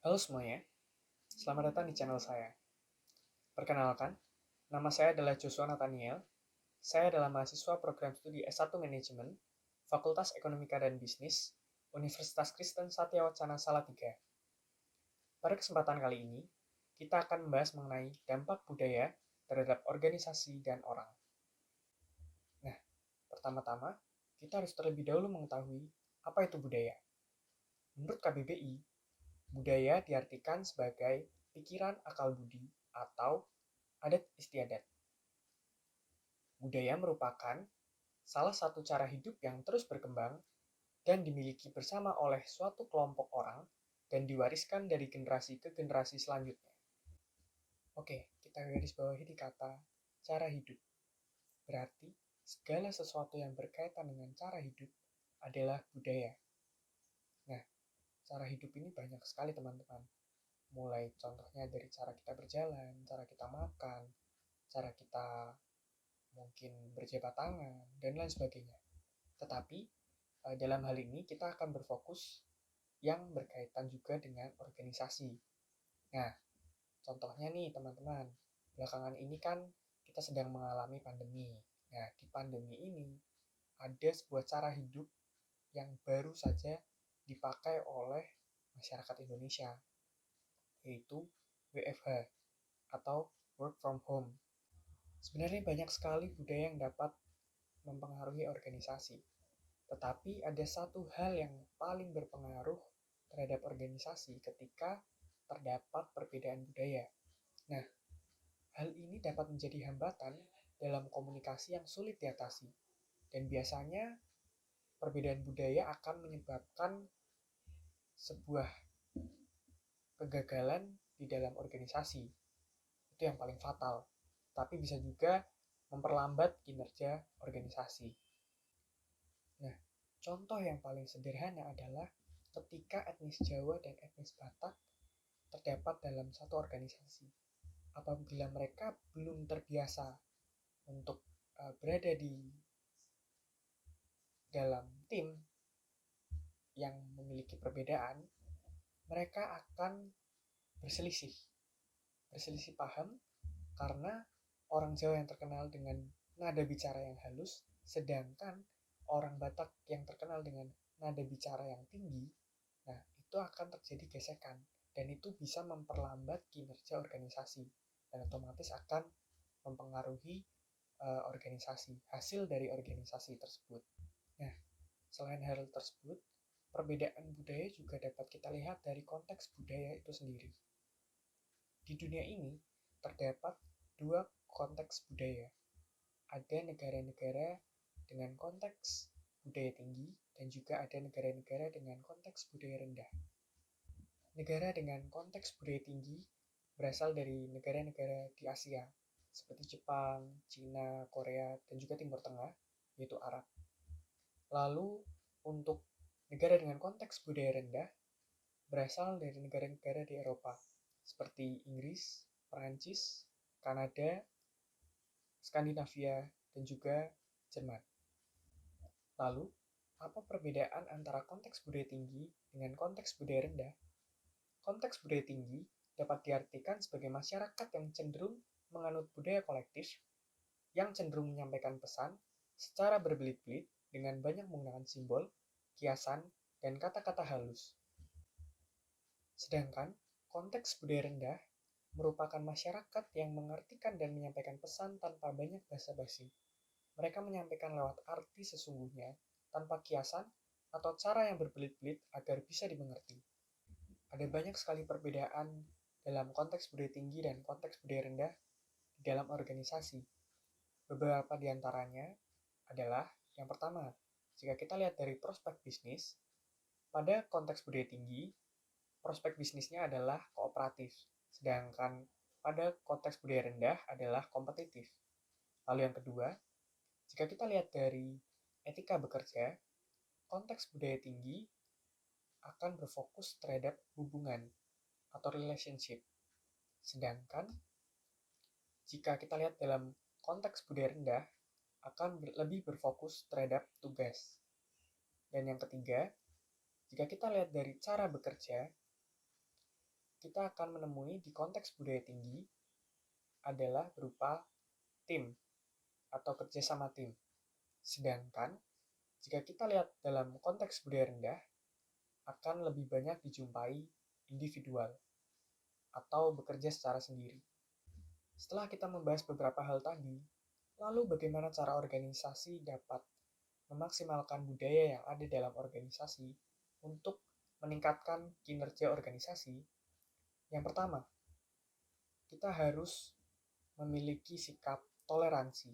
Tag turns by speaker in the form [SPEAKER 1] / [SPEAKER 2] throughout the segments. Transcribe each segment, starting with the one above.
[SPEAKER 1] Halo semuanya, selamat datang di channel saya. Perkenalkan, nama saya adalah Joshua Nathaniel. Saya adalah mahasiswa program studi S1 Manajemen, Fakultas Ekonomika dan Bisnis, Universitas Kristen Satya Wacana Salatiga. Pada kesempatan kali ini, kita akan membahas mengenai dampak budaya terhadap organisasi dan orang. Nah, pertama-tama, kita harus terlebih dahulu mengetahui apa itu budaya. Menurut KBBI, budaya diartikan sebagai pikiran akal budi atau adat istiadat. Budaya merupakan salah satu cara hidup yang terus berkembang dan dimiliki bersama oleh suatu kelompok orang dan diwariskan dari generasi ke generasi selanjutnya. Oke, kita garis bawahi di kata cara hidup. Berarti segala sesuatu yang berkaitan dengan cara hidup adalah budaya. Nah, cara hidup ini banyak sekali teman-teman. Mulai contohnya dari cara kita berjalan, cara kita makan, cara kita mungkin berjabat tangan, dan lain sebagainya. Tetapi dalam hal ini kita akan berfokus yang berkaitan juga dengan organisasi. Nah, contohnya nih teman-teman, belakangan ini kan kita sedang mengalami pandemi. Nah, di pandemi ini ada sebuah cara hidup yang baru saja dipakai oleh masyarakat Indonesia, yaitu WFH atau Work from Home. Sebenarnya banyak sekali budaya yang dapat mempengaruhi organisasi. Tetapi ada satu hal yang paling berpengaruh terhadap organisasi ketika terdapat perbedaan budaya. Nah, hal ini dapat menjadi hambatan dalam komunikasi yang sulit diatasi. Dan biasanya perbedaan budaya akan menyebabkan sebuah kegagalan di dalam organisasi. Itu yang paling fatal. Tapi bisa juga memperlambat kinerja organisasi. Nah, contoh yang paling sederhana adalah ketika etnis Jawa dan etnis Batak terdapat dalam satu organisasi. Apabila mereka belum terbiasa untuk berada di dalam tim yang memiliki perbedaan, mereka akan berselisih. Berselisih paham karena orang Jawa yang terkenal dengan nada bicara yang halus, sedangkan orang Batak yang terkenal dengan nada bicara yang tinggi, nah itu akan terjadi gesekan dan itu bisa memperlambat kinerja organisasi dan otomatis akan mempengaruhi organisasi, hasil dari organisasi tersebut. Nah, selain hal tersebut, perbedaan budaya juga dapat kita lihat dari konteks budaya itu sendiri. Di dunia ini terdapat dua konteks budaya. Ada negara-negara dengan konteks budaya tinggi dan juga ada negara-negara dengan konteks budaya rendah. Negara dengan konteks budaya tinggi berasal dari negara-negara di Asia, seperti Jepang, Cina, Korea, dan juga Timur Tengah, yaitu Arab. Lalu, untuk negara dengan konteks budaya rendah, berasal dari negara-negara di Eropa, seperti Inggris, Perancis, Kanada, Skandinavia, dan juga Jerman. Lalu, apa perbedaan antara konteks budaya tinggi dengan konteks budaya rendah? Konteks budaya tinggi dapat diartikan sebagai masyarakat yang cenderung menganut budaya kolektif, yang cenderung menyampaikan pesan secara berbelit-belit dengan banyak menggunakan simbol, kiasan, dan kata-kata halus. Sedangkan konteks budaya rendah merupakan masyarakat yang mengartikan dan menyampaikan pesan tanpa banyak basa-basi. Mereka menyampaikan lewat arti sesungguhnya, tanpa kiasan atau cara yang berbelit-belit agar bisa dimengerti. Ada banyak sekali perbedaan dalam konteks budaya tinggi dan konteks budaya rendah di dalam organisasi. Beberapa di antaranya adalah yang pertama, jika kita lihat dari prospek bisnis, pada konteks budaya tinggi, prospek bisnisnya adalah kooperatif, sedangkan pada konteks budaya rendah adalah kompetitif. Lalu yang kedua, jika kita lihat dari etika bekerja, konteks budaya tinggi akan berfokus terhadap hubungan atau relationship. Sedangkan jika kita lihat dalam konteks budaya rendah, akan lebih berfokus terhadap tugas. Dan yang ketiga, jika kita lihat dari cara bekerja, kita akan menemui di konteks budaya tinggi adalah berupa tim atau kerjasama tim. Sedangkan jika kita lihat dalam konteks budaya rendah, akan lebih banyak dijumpai individual atau bekerja secara sendiri. Setelah kita membahas beberapa hal tadi, lalu bagaimana cara organisasi dapat memaksimalkan budaya yang ada dalam organisasi untuk meningkatkan kinerja organisasi? Yang pertama, kita harus memiliki sikap toleransi.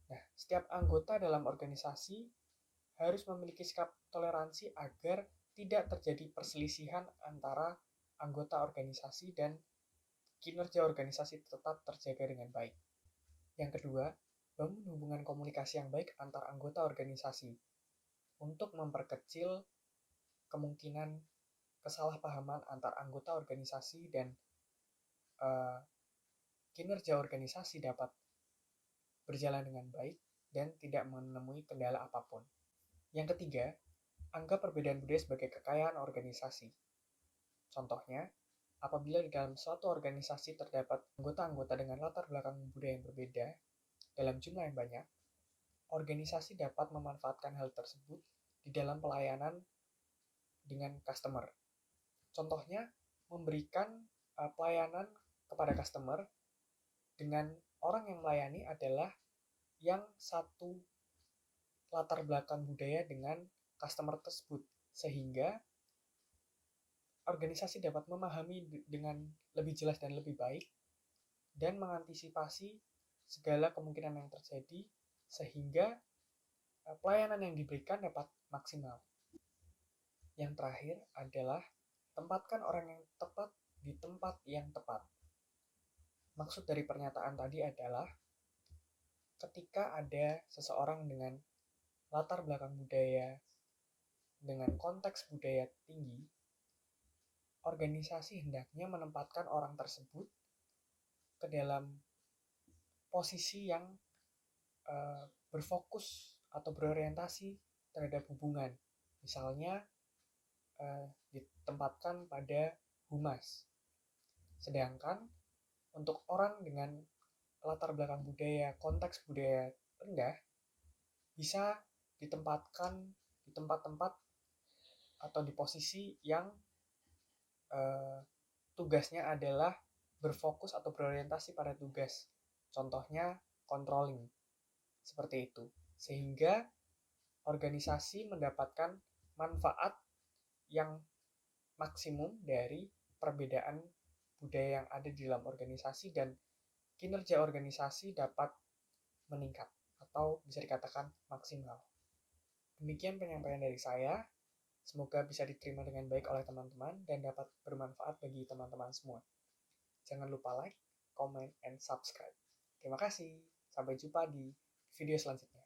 [SPEAKER 1] Nah, setiap anggota dalam organisasi harus memiliki sikap toleransi agar tidak terjadi perselisihan antara anggota organisasi dan kinerja organisasi tetap terjaga dengan baik. Yang kedua, bangun hubungan komunikasi yang baik antar anggota organisasi untuk memperkecil kemungkinan kesalahpahaman antar anggota organisasi dan kinerja organisasi dapat berjalan dengan baik dan tidak menemui kendala apapun. Yang ketiga, anggap perbedaan budaya sebagai kekayaan organisasi. Contohnya, apabila di dalam suatu organisasi terdapat anggota-anggota dengan latar belakang budaya yang berbeda dalam jumlah yang banyak, organisasi dapat memanfaatkan hal tersebut di dalam pelayanan dengan customer. Contohnya, memberikan pelayanan kepada customer dengan orang yang melayani adalah yang satu latar belakang budaya dengan customer tersebut, sehingga organisasi dapat memahami dengan lebih jelas dan lebih baik dan mengantisipasi segala kemungkinan yang terjadi sehingga pelayanan yang diberikan dapat maksimal. Yang terakhir adalah tempatkan orang yang tepat di tempat yang tepat. Maksud dari pernyataan tadi adalah ketika ada seseorang dengan latar belakang budaya dengan konteks budaya tinggi, organisasi hendaknya menempatkan orang tersebut ke dalam posisi yang berfokus atau berorientasi terhadap hubungan. Misalnya ditempatkan pada humas. Sedangkan untuk orang dengan latar belakang budaya, konteks budaya rendah, bisa ditempatkan di tempat-tempat atau di posisi yang tugasnya adalah berfokus atau berorientasi pada tugas. Contohnya controlling. Seperti itu. Sehingga organisasi mendapatkan manfaat yang maksimum dari perbedaan budaya yang ada di dalam organisasi dan kinerja organisasi dapat meningkat atau bisa dikatakan maksimal. Demikian penyampaian dari saya. Semoga bisa diterima dengan baik oleh teman-teman dan dapat bermanfaat bagi teman-teman semua. Jangan lupa like, comment, and subscribe. Terima kasih. Sampai jumpa di video selanjutnya.